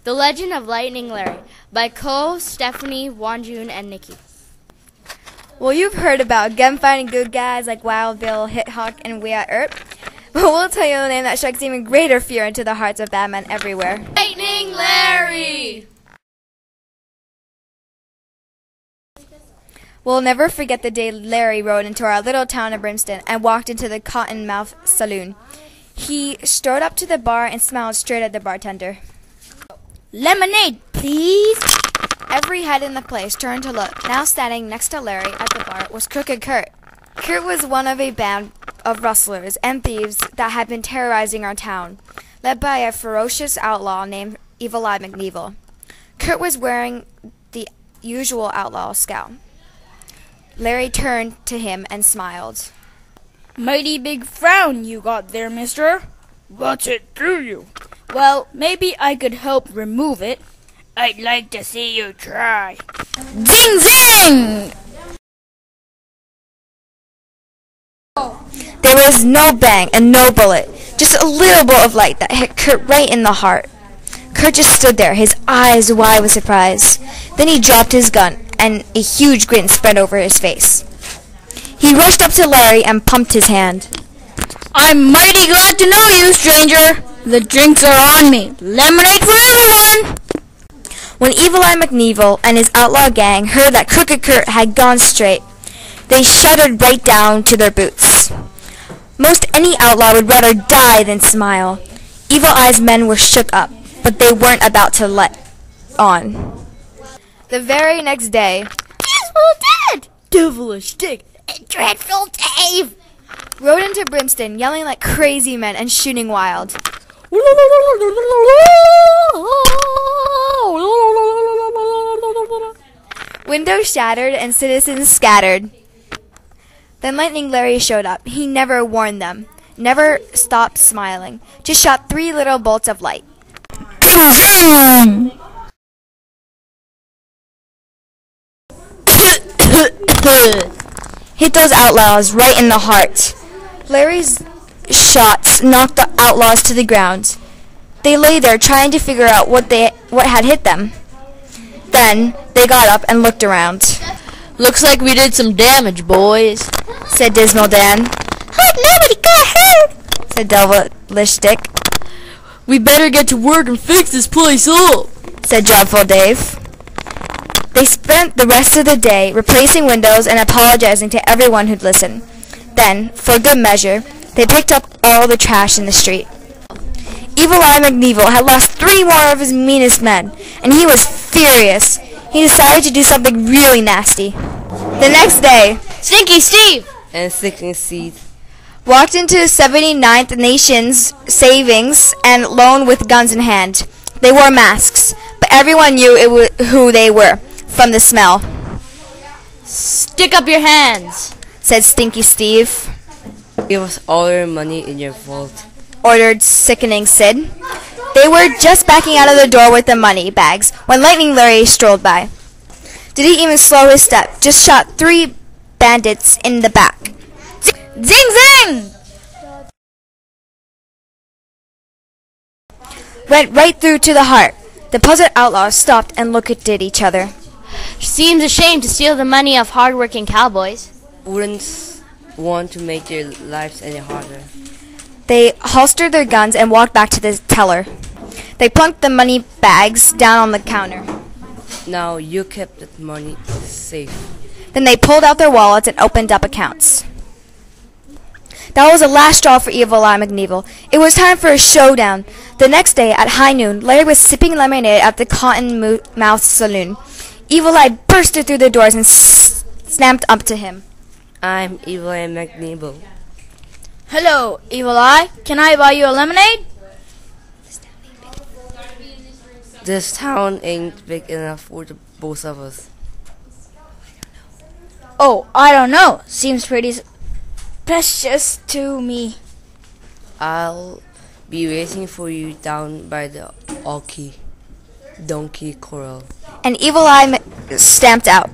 The Legend of Lightning Larry by Cole, Stephanie, Joon, and Niki. Well, you've heard about gun-fighting good guys like Wild Bill, Hit Hawk, and Wyatt Earp, but we'll tell you a name that strikes even greater fear into the hearts of bad men everywhere. Lightning Larry! We'll never forget the day Larry rode into our little town of Brimston and walked into the Cottonmouth Saloon. He strode up to the bar and smiled straight at the bartender. "Lemonade, please." Every head in the place turned to look. Now standing next to Larry at the bar was Crooked Kurt. Kurt was one of a band of rustlers and thieves that had been terrorizing our town, led by a ferocious outlaw named Evil Eye McNevil. Kurt was wearing the usual outlaw scowl. Larry turned to him and smiled. "Mighty big frown you got there, mister. What's it to you?" "Well, maybe I could help remove it." "I'd like to see you try." Zing zing! There was no bang and no bullet, just a little bolt of light that hit Kurt right in the heart. Kurt just stood there, his eyes wide with surprise. Then he dropped his gun, and a huge grin spread over his face. He rushed up to Larry and pumped his hand. "I'm mighty glad to know you, stranger. The drinks are on me. Lemonade for everyone!" When Evil Eye McNevil and his outlaw gang heard that Crooked Kurt had gone straight, they shuddered right down to their boots. Most any outlaw would rather die than smile. Evil Eye's men were shook up, but they weren't about to let on. The very next day, "Evil Dead! Devilish Dick! Dreadful Dave!" rode into Brimston, yelling like crazy men and shooting wild. Windows shattered and citizens scattered. Then Lightning Larry showed up. He never warned them, never stopped smiling, just shot 3 little bolts of light. Hit those outlaws right in the heart. Larry's shots knocked the outlaws to the ground. They lay there trying to figure out what had hit them. Then they got up and looked around. Looks like we did some damage, boys, said Dismal Dan. "Hope nobody got hurt," said Devilish Dick. We better get to work and fix this place up, said Dreadful Dave. They spent the rest of the day replacing windows and apologizing to everyone who'd listen. Then, for good measure, they picked up all the trash in the street. Evil Eye McNevil had lost 3 more of his meanest men, and he was furious. He decided to do something really nasty. The next day, Stinky Steve and Stinky Steve walked into 79th Nation's savings and loan with guns in hand. They wore masks, but everyone knew who they were from the smell. "Stick up your hands," said Stinky Steve. "Give us all your money in your vault," ordered Sickening Sid. They were just backing out of the door with the money bags when Lightning Larry strolled by. Did he even slow his step? Just shot 3 bandits in the back. Zing zing! Went right through to the heart. The puzzled outlaws stopped and looked at each other. Seems a shame to steal the money of hard-working cowboys. "Wouldn't want to make their lives any harder." They holstered their guns and walked back to the teller. They plunked the money bags down on the counter. "Now you kept that money safe." Then they pulled out their wallets and opened up accounts. That was the last straw for Evil Eye McNevil. It was time for a showdown. The next day, at high noon, Larry was sipping lemonade at the Cottonmouth Saloon. Evil Eye bursted through the doors and snapped up to him. "I'm Evil Eye McNevil." "Hello, Evil Eye. Can I buy you a lemonade?" "This town ain't big enough for the both of us." "Oh, I don't know. Seems pretty precious to me." "I'll be waiting for you down by the Donkey Corral." And Evil Eye stamped out.